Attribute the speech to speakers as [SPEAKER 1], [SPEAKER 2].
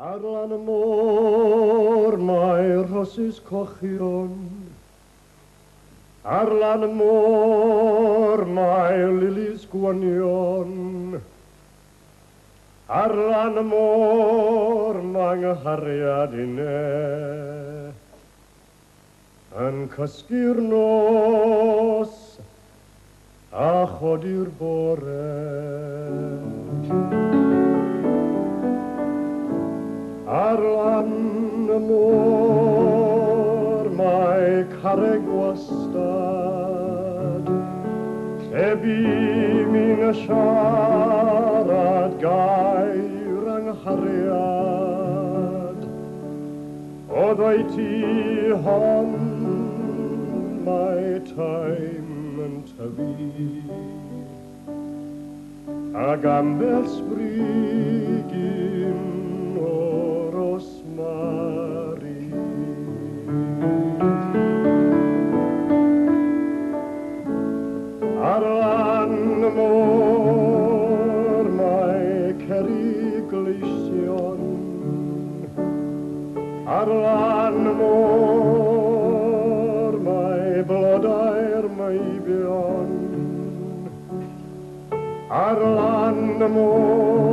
[SPEAKER 1] Ar lan y môr mae rhosys cochion. Ar lan y môr mae lilies gwanion. Ar lan y môr mae nghariad unne yn cysgu'r nos a chodi'r bore. Ar lan y môr mae carreg wastad, lle bym i'n siarad gair anghariad. O ddau ti hon mae taim yn tyfu, ag ambell sbrigyn Rosmari. Ar lan y môr mae cerrig gleision. Ar lan y môr mae blodau'r meibion. Ar lan y môr